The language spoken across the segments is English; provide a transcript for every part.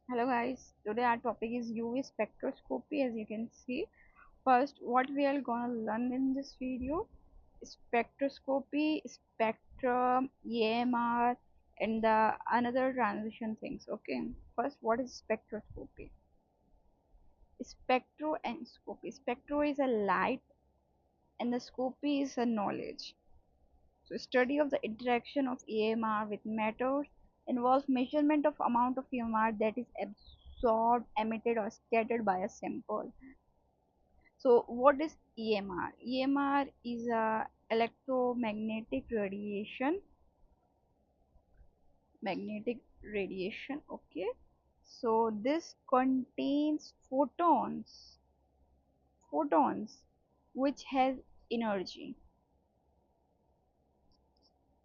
Hello guys, today our topic is UV spectroscopy. As you can see, first what we are gonna learn in this video: spectroscopy, spectrum, EMR, and the another transition things. Okay, first what is spectroscopy? Spectro and scopy. Spectro is a light and the scopy is a knowledge. So study of the interaction of EMR with matters involves measurement of amount of EMR that is absorbed, emitted or scattered by a sample. So what is EMR? EMR is a electromagnetic radiation, magnetic radiation, okay? So this contains photons which has energy.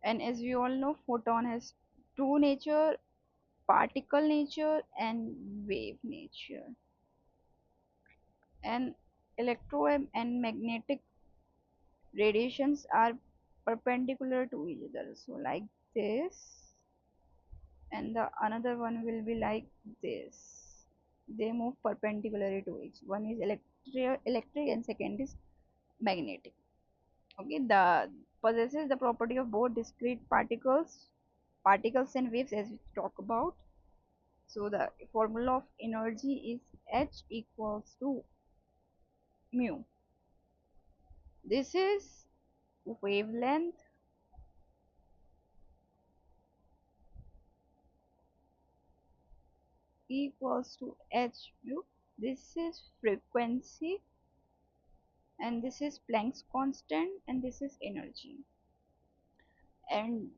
And as we all know, photon has two nature, particle nature and wave nature. And electro and magnetic radiations are perpendicular to each other, so like this, and the another one will be like this. They move perpendicularly to each. One is electric and second is magnetic. Okay, the possesses the property of both discrete particles and waves, as we talk about. So the formula of energy is H equals to mu. This is wavelength equals to H mu. This is frequency, and this is Planck's constant, and this is energy. And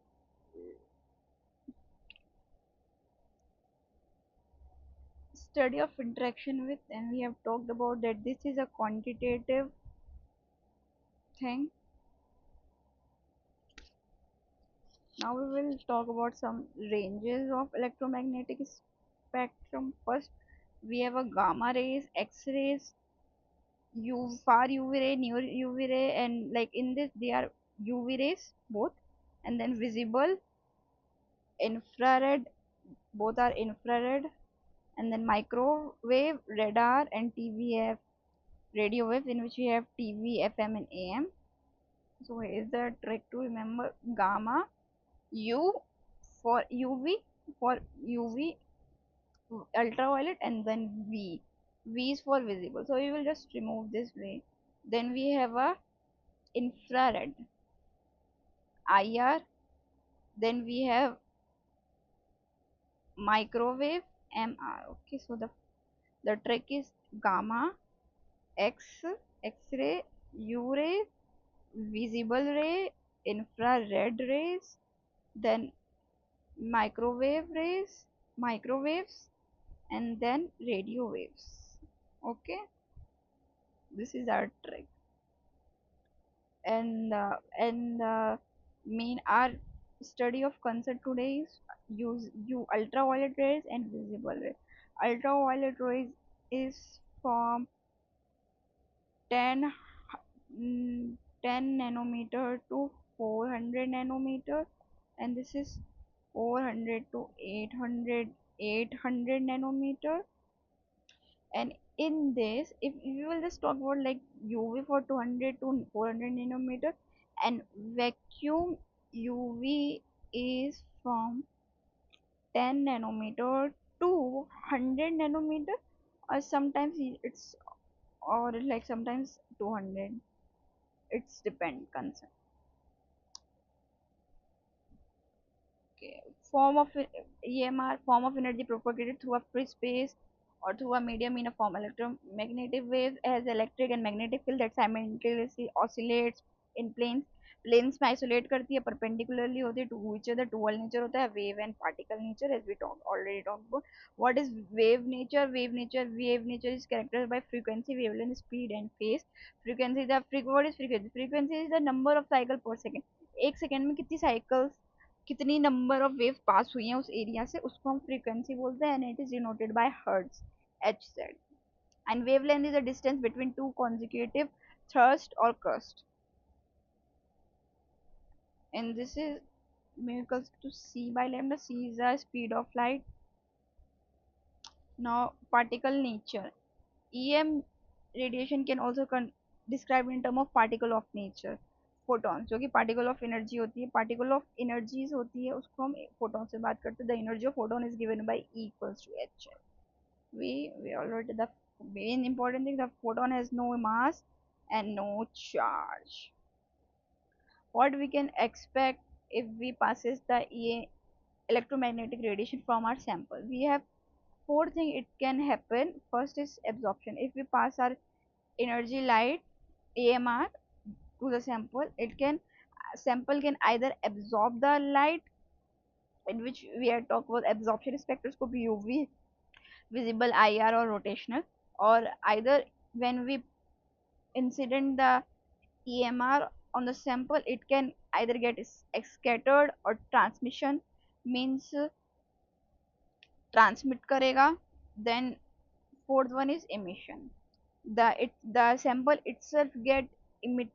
study of interaction with, and we have talked about that this is a quantitative thing. Now we will talk about some ranges of electromagnetic spectrum. First, we have a gamma rays, X rays, far UV ray, near UV ray, and like in this they are UV rays both, and then visible, infrared, both are infrared, and then microwave, radar, and TVF, radio waves, in which we have TV, FM, and AM. So here's the trick to remember: gamma, U for UV, for UV, ultraviolet, and then V. V is for visible. So we will just remove this way. Then we have a infrared, IR. Then we have microwave, MR. Okay, so the trick is gamma, X, X-ray, U ray, visible ray, infrared rays, then microwaves, and then radio waves. Okay, this is our trick. And main our study of concept today is use you ultraviolet rays and visible rays. Ultraviolet rays is from 10 10 nanometer to 400 nanometer, and this is 400 to 800 nanometer. And in this, if we will just talk about like UV for 200 to 400 nanometer, and vacuum UV is from 10 nanometer to 100 nanometer, or sometimes it's, or like sometimes 200. It's depend concern. Okay. EMR, form of energy propagated through a free space or through a medium in a form. Electromagnetic wave has electric and magnetic field that simultaneously oscillates in planes. Planes में isolate करती है, perpendicularly होती है to each other, dual nature होता है, wave and particle nature, as we talk already talk about. What is wave nature is characterized by frequency, wavelength, speed and phase. Frequency the what is frequency? Frequency is the number of cycle per second. एक second में कितनी cycles, कितनी number of wave पास हुई हैं उस area से, उसको हम फ्रीक्वेंसी बोलते हैं, and it is denoted by hertz, H Z. And wavelength is the distance between two consecutive thrust or crust, and this is equals to c by lambda. C is the speed of light, Now, particle nature. EM radiation can also describe in term of particle of nature. Photon जो कि particle of energy होती है, particle of energies होती है, उसको हम photon से बात करते हैं. The energy of photon is given by E equals to H. We already the main important thing, the photon has no mass and no charge. What we can expect if we passes the electromagnetic radiation from our sample? We have four things it can happen. First is absorption. If we pass our energy light AMR to the sample, it can sample can either absorb the light, in which we are talking about absorption spectroscopy, UV, visible, IR, or rotational, or either when we incident the EMR on the sample, it can either get scattered or transmission, means transmit करेगा. Then fourth one is emission. The sample itself get emit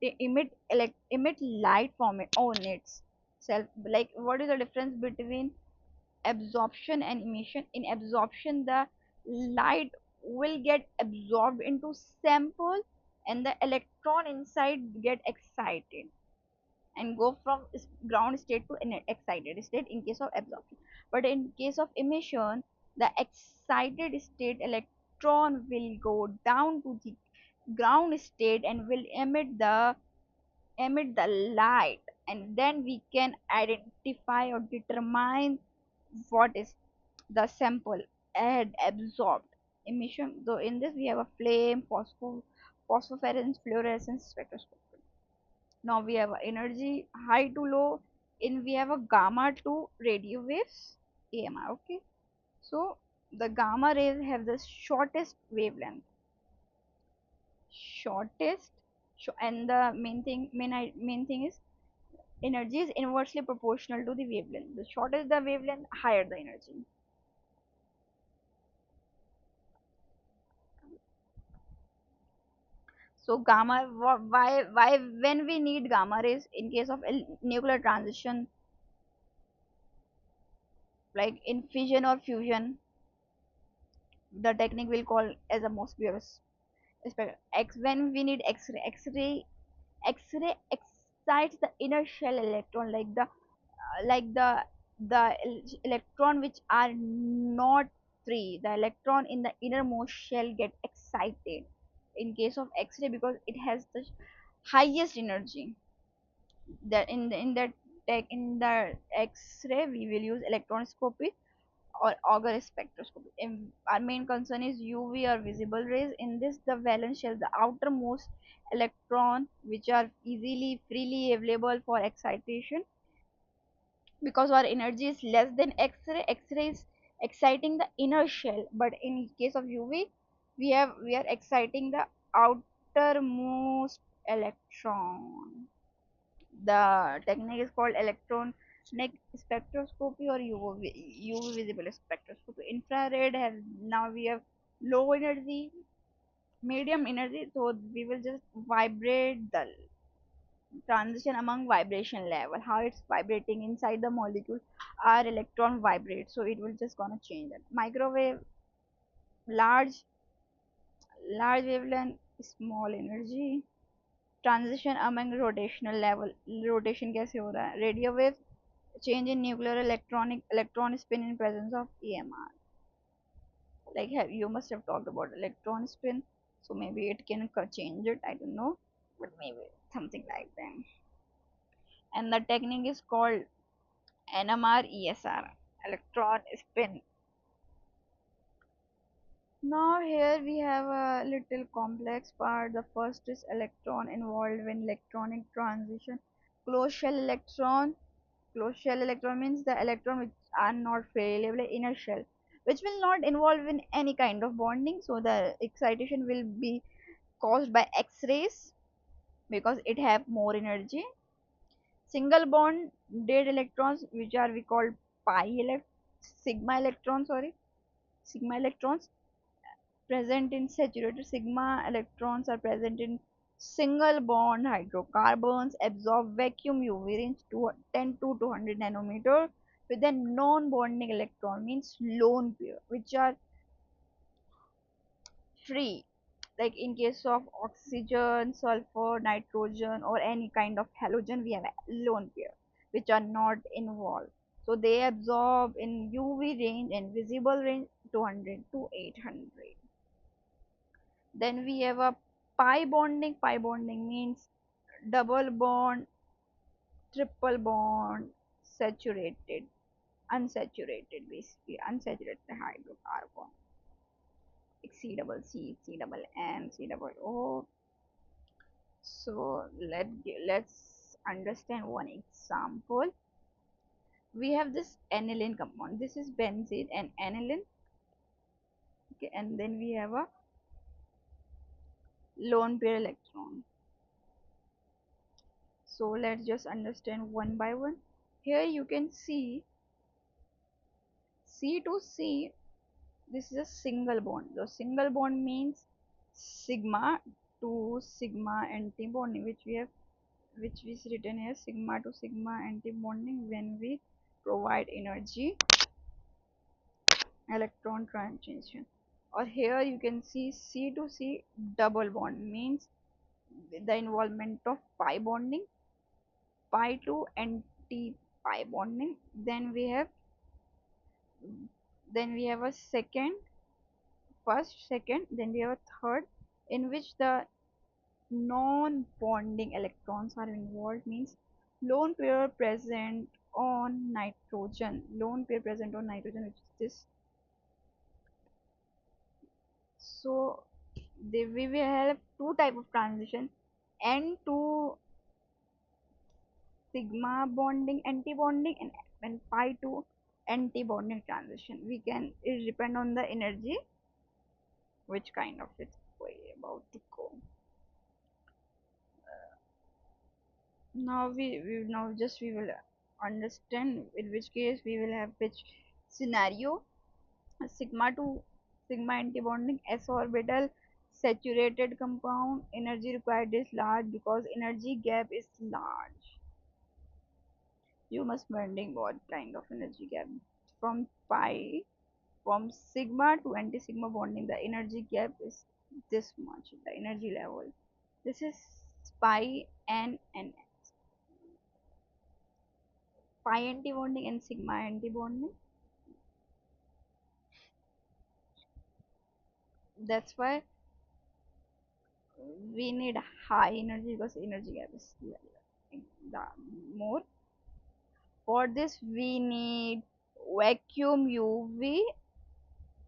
light from it on its self. Like, what is the difference between absorption and emission? In absorption, the light will get absorbed into sample, and the electron inside get excited and go from ground state to an excited state in case of absorption. But in case of emission, the excited state electron will go down to the ground state and will emit the light, and then we can identify or determine what is the sample had absorbed. Emission, though, in this we have a flame, phosphorescence, fluorescence spectroscopy. Now we have a energy high to low. In we have a gamma to radio waves, AMR. Okay, so the gamma rays have the shortest wavelength, shortest, and the main thing is energy is inversely proportional to the wavelength. The shorter the wavelength, higher the energy. So gamma, why when we need gamma rays in case of nuclear transition, like in fission or fusion, the technique will call as a most purest. When we need X-ray, X-ray excites the inner shell electron, like the electron which are not free. The electron in the innermost shell get excited in case of X-ray because it has the highest energy. That in that tech in the X-ray we will use electronscopy or Auger spectroscopy. Our main concern is UV or visible rays. In this, the valence shell, the outermost electron, which are easily freely available for excitation, because our energy is less than X-ray. X-ray is exciting the inner shell, but in case of UV, we are exciting the outermost electron. The technique is called electronic spectroscopy or UV visible spectroscopy. Infrared has, now we have low energy, medium energy, so we will just vibrate the transition among vibration level, how it's vibrating inside the molecule. Our electron vibrates, so it will just gonna change that. Microwave, large wavelength, small energy, transition among rotational level. Rotation कैसे हो रहा है? Radio wave, change in nuclear electron spin in presence of EMR. Like, you must have talked about electron spin, so maybe it can change it. I don't know, but maybe something like that. And the technique is called NMR ESR, electron spin. Now here we have a little complex part. The first is electron involved in electronic transition. Closed shell electron. Closed shell electron means the electron which are not freely available inner shell, which will not involve in any kind of bonding. So the excitation will be caused by X-rays because it have more energy. Single bond dead electrons, which are we call sigma electrons, sigma electrons present in saturated. Sigma electrons are present in single bond hydrocarbons, absorb vacuum UV range to 10 to 200 nanometer, with a non-bonding electron means lone pair, which are tree, like in case of oxygen, sulfur, nitrogen, or any kind of halogen, we have a lone pair which are not involved. So they absorb in UV range and visible range 200 to 800. Then we have a pi bonding. Pi bonding means double bond, triple bond, saturated, unsaturated, basically unsaturated hydrocarbon. C double C, C double N, C double O. So let's understand one example. We have this aniline compound. This is benzene and aniline. Okay, and then we have a lone pair electron. So let's just understand one by one. Here you can see C to C. This is a single bond. So single bond means sigma to sigma anti-bonding, which is written as sigma to sigma anti-bonding when we provide energy electron transition. Or here you can see C to C double bond means the involvement of pi bonding, pi to anti pi bonding. Then we have a first, second, then we have a third, in which the non-bonding electrons are involved, means lone pair present on nitrogen, which is this. So we will have two type of transition, N to sigma bonding anti-bonding, and pi to anti-bonding transition. We can, it depend on the energy which kind of it's about to go. Now we will understand in which case we will have which scenario. Sigma to sigma antibonding s orbital saturated compound, energy required is large because energy gap is large. You must bonding what kind of energy gap? From pi, from sigma to anti sigma bonding, the energy gap is this much, the energy level. This is pi and pi antibonding and sigma antibonding. That's why we need high energy because energy gap is the more. For this we need vacuum UV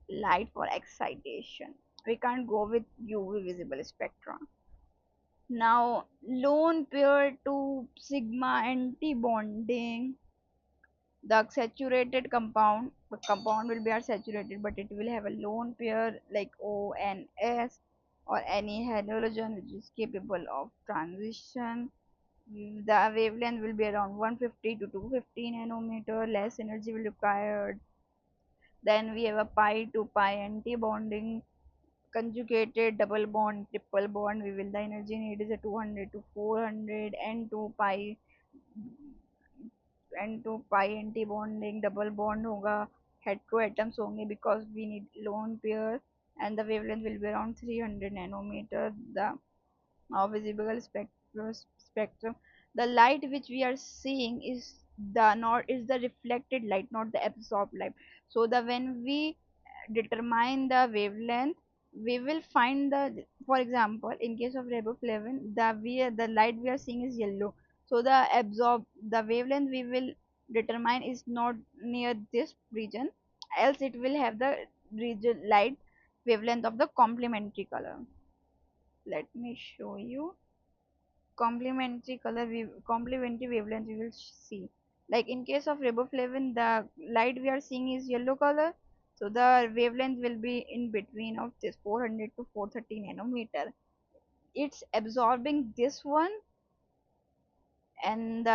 light for excitation. We can't go with UV visible spectrum. Now lone pair to sigma antibonding, the saturated compound, the compound will be unsaturated, but it will have a lone pair like O and S, or any halogen which is capable of transition. The wavelength will be around 150 to 250 nanometer. Less energy will required. Then we have a pi to pi anti-bonding, conjugated double bond, triple bond. We will, the energy need is a 200 to 400. N2 pi anti bonding double bond होगा, hetero atoms होंगे because we need lone pair, and the wavelength will be around 300 nanometer. The visible spectrum, the light which we are seeing is the reflected light, not the absorbed light. So the when we determine the wavelength, we will find the, for example, in case of riboflavin, the light we are seeing is yellow. So the wavelength we will determine is not near this region, else it will have the region light wavelength of the complementary color. Let me show you complementary wavelength we will see. Like in case of riboflavin, the light we are seeing is yellow color, so the wavelength will be in between of this 400 to 430 nanometer. It's absorbing this one, and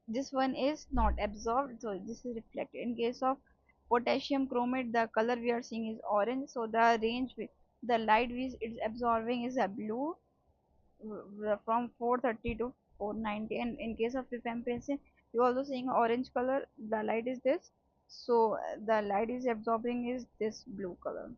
this one is not absorbed, so this is reflected. In case of potassium chromate, the color we are seeing is orange, so the range the light which it's absorbing is a blue, from 430 to 490. And in case of rifampicin, you also seeing orange color, the light is this, so the light is absorbing is this blue color.